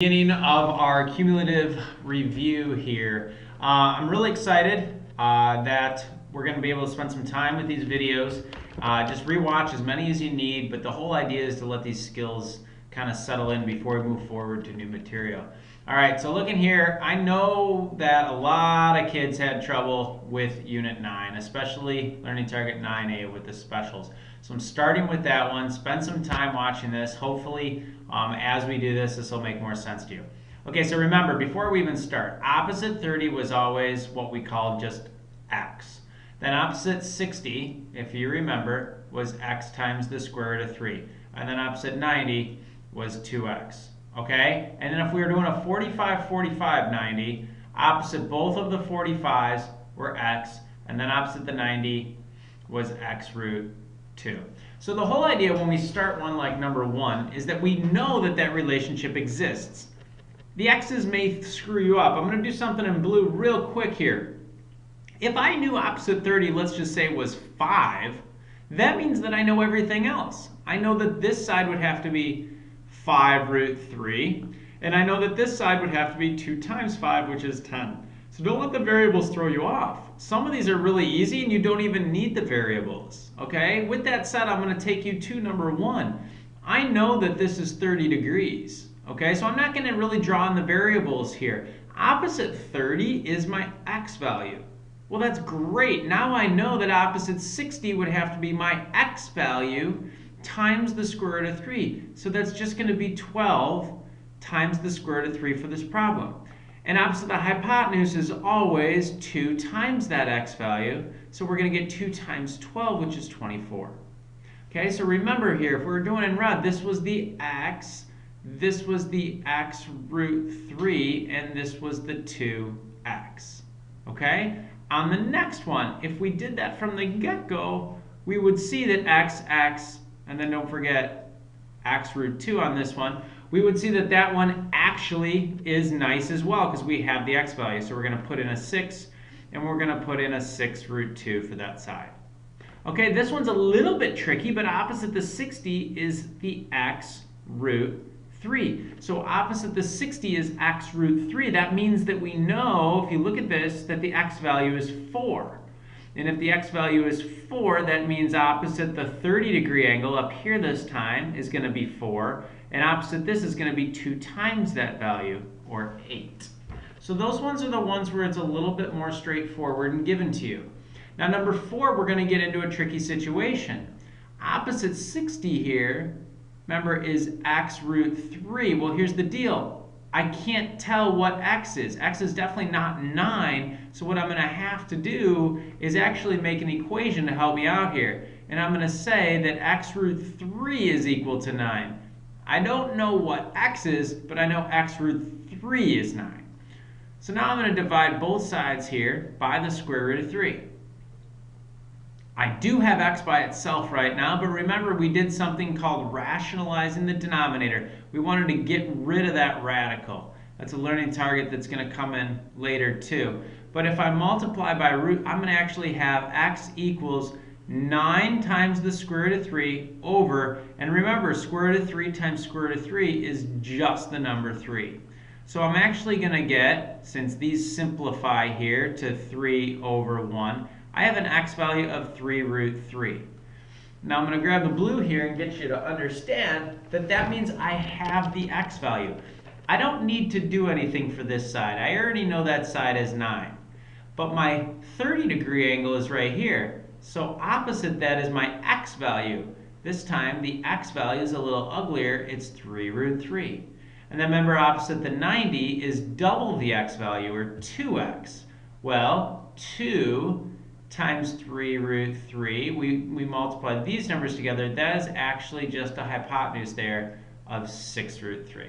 Beginning of our cumulative review here. I'm really excited that we're going to be able to spend some time with these videos. Just rewatch as many as you need, but the whole idea is to let these skills kind of settle in before we move forward to new material. All right, so looking here, I know that a lot of kids had trouble with Unit 9, especially Learning Target 9A with the specials. So I'm starting with that one. Spend some time watching this. Hopefully, as we do this, this will make more sense to you. Okay, so remember, before we even start, opposite 30 was always what we called just x. Then opposite 60, if you remember, was x times the square root of 3. And then opposite 90 was 2x. Okay? And then if we were doing a 45, 45, 90, opposite both of the 45s were x, and then opposite the 90 was x root 2. So the whole idea when we start one like number 1 is that we know that that relationship exists. The x's may screw you up. I'm going to do something in blue real quick here. If I knew opposite 30, let's just say was 5, that means that I know everything else. I know that this side would have to be 5 root 3, and I know that this side would have to be 2 times 5, which is 10. So don't let the variables throw you off. Some of these are really easy and you don't even need the variables. Okay? With that said, I'm going to take you to number 1. I know that this is 30 degrees. Okay? So I'm not going to really draw in the variables here. Opposite 30 is my x value. Well, that's great. Now I know that opposite 60 would have to be my x value times the square root of 3. So that's just going to be 12 times the square root of 3 for this problem. And opposite the hypotenuse is always 2 times that x value. So we're going to get 2 times 12, which is 24. Okay, so remember here, if we were doing in red, this was the x, this was the x root 3, and this was the 2x. Okay? On the next one, if we did that from the get-go, we would see that x, and then don't forget x root 2 on this one, we would see that that one actually is nice as well because we have the x value. So we're going to put in a 6, and we're going to put in a 6 root 2 for that side. Okay, this one's a little bit tricky, but opposite the 60 is the x root 3. So opposite the 60 is x root 3. That means that we know, if you look at this, that the x value is 4. And if the x value is 4, that means opposite the 30-degree angle up here this time is going to be 4. And opposite this is going to be 2 times that value, or 8. So those ones are the ones where it's a little bit more straightforward and given to you. Now number 4, we're going to get into a tricky situation. Opposite 60 here, remember, is x root 3. Well, here's the deal. I can't tell what x is. X is definitely not 9. So what I'm going to have to do is actually make an equation to help me out here. And I'm going to say that x root 3 is equal to 9. I don't know what x is, but I know x root 3 is 9. So now I'm going to divide both sides here by the square root of 3. I do have x by itself right now, but remember we did something called rationalizing the denominator. We wanted to get rid of that radical. That's a learning target that's going to come in later too. But if I multiply by root, I'm going to actually have x equals 9 times the square root of 3 over, and remember, square root of 3 times square root of 3 is just the number 3. So I'm actually going to get, since these simplify here to 3 over 1, I have an x value of 3 root 3. Now I'm going to grab the blue here and get you to understand that that means I have the x value. I don't need to do anything for this side. I already know that side is 9. But my 30-degree angle is right here. So opposite that is my x value. This time the x value is a little uglier. It's 3 root 3. And then remember, opposite the 90 is double the x value, or 2x. Well, 2 times 3 root 3, we multiply these numbers together. That is actually just a hypotenuse there of 6 root 3.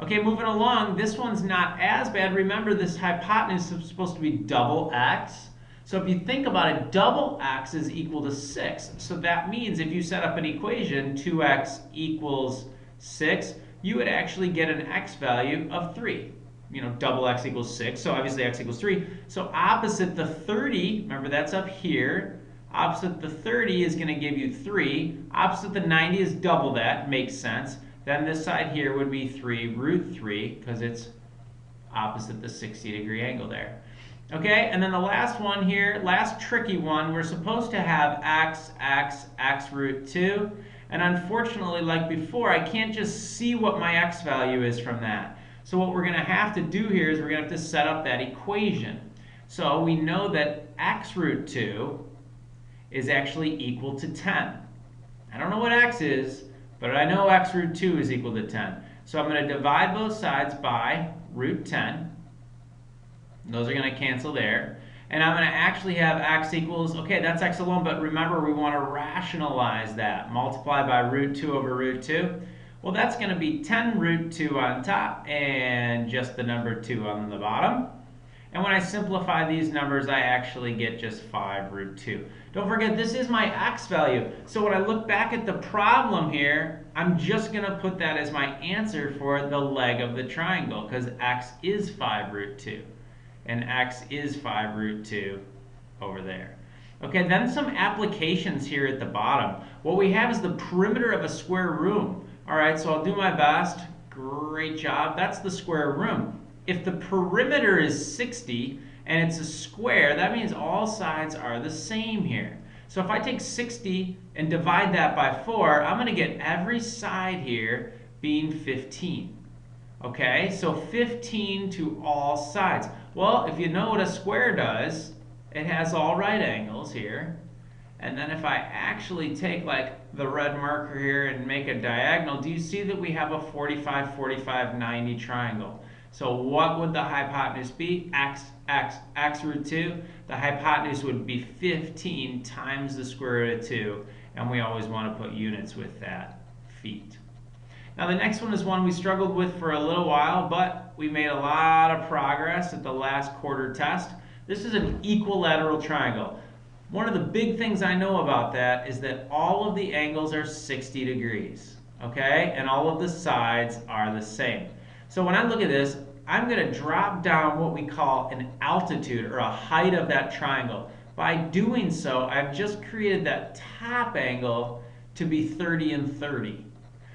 Okay, moving along, this one's not as bad. Remember, this hypotenuse is supposed to be double x. So if you think about it, double x is equal to 6. So that means if you set up an equation, 2x equals 6, you would actually get an x value of 3. You know, double x equals 6, so obviously x equals 3. So opposite the 30, remember that's up here, opposite the 30 is going to give you 3. Opposite the 90 is double that, makes sense. then this side here would be 3 root 3 because it's opposite the 60-degree angle there. Okay, and then the last one here, last tricky one, we're supposed to have x root 2. And unfortunately, like before, I can't just see what my x value is from that. So what we're going to have to do here is we're going to have to set up that equation. So we know that x root 2 is actually equal to 10. I don't know what x is, but I know x root 2 is equal to 10. So I'm going to divide both sides by root 10. Those are going to cancel there. And I'm going to actually have x equals, okay, that's x alone, but remember we want to rationalize that. Multiply by root 2 over root 2. Well, that's going to be 10 root 2 on top and just the number 2 on the bottom. And when I simplify these numbers, I actually get just 5 root 2. Don't forget, this is my x value. So when I look back at the problem here, I'm just going to put that as my answer for the leg of the triangle because x is 5 root 2. And x is 5 root 2 over there. Okay, then some applications here at the bottom. What we have is the perimeter of a square room. All right, so I'll do my best. Great job. That's the square room. If the perimeter is 60 and it's a square, that means all sides are the same here. So if I take 60 and divide that by 4, I'm going to get every side here being 15. Okay, so 15 to all sides. Well, if you know what a square does, it has all right angles here. And then if I actually take like the red marker here and make a diagonal, do you see that we have a 45, 45, 90 triangle? So what would the hypotenuse be? X root 2. The hypotenuse would be 15 times the square root of 2. And we always want to put units with that, feet. Now the next one is one we struggled with for a little while, but we made a lot of progress at the last quarter test. This is an equilateral triangle. One of the big things I know about that is that all of the angles are 60 degrees, okay? And all of the sides are the same. So when I look at this, I'm going to drop down what we call an altitude or a height of that triangle. By doing so, I've just created that top angle to be 30 and 30.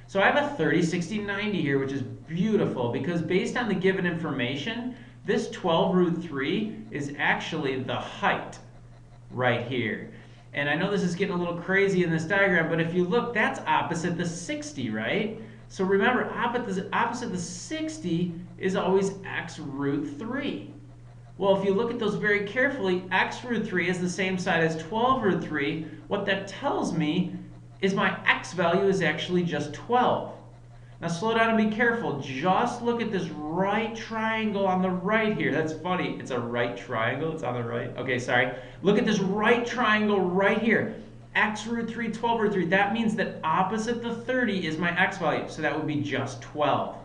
So I have a 30, 60, 90 here, which is beautiful because based on the given information, this 12 root 3 is actually the height right here. And I know this is getting a little crazy in this diagram, but if you look, that's opposite the 60, right? So remember, opposite the 60 is always x root 3. Well, if you look at those very carefully, x root 3 is the same side as 12 root 3. What that tells me is my x value is actually just 12. Now slow down and be careful. Just look at this right triangle on the right here. That's funny. It's a right triangle. It's on the right. Okay, sorry. Look at this right triangle right here. X root 3, 12 root 3. That means that opposite the 30 is my x value. So that would be just 12.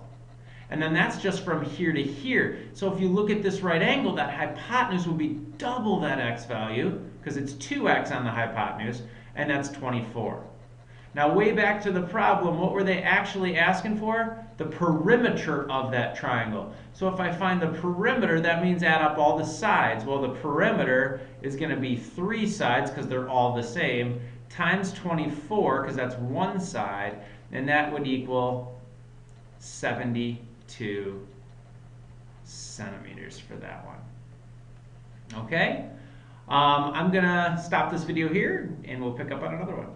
And then that's just from here to here. So if you look at this right angle, that hypotenuse will be double that x value because it's 2x on the hypotenuse, and that's 24. Now, way back to the problem, what were they actually asking for? The perimeter of that triangle. So if I find the perimeter, that means add up all the sides. Well, the perimeter is going to be 3 sides because they're all the same, times 24 because that's one side, and that would equal 72 centimeters for that one. Okay? I'm going to stop this video here, and we'll pick up on another one.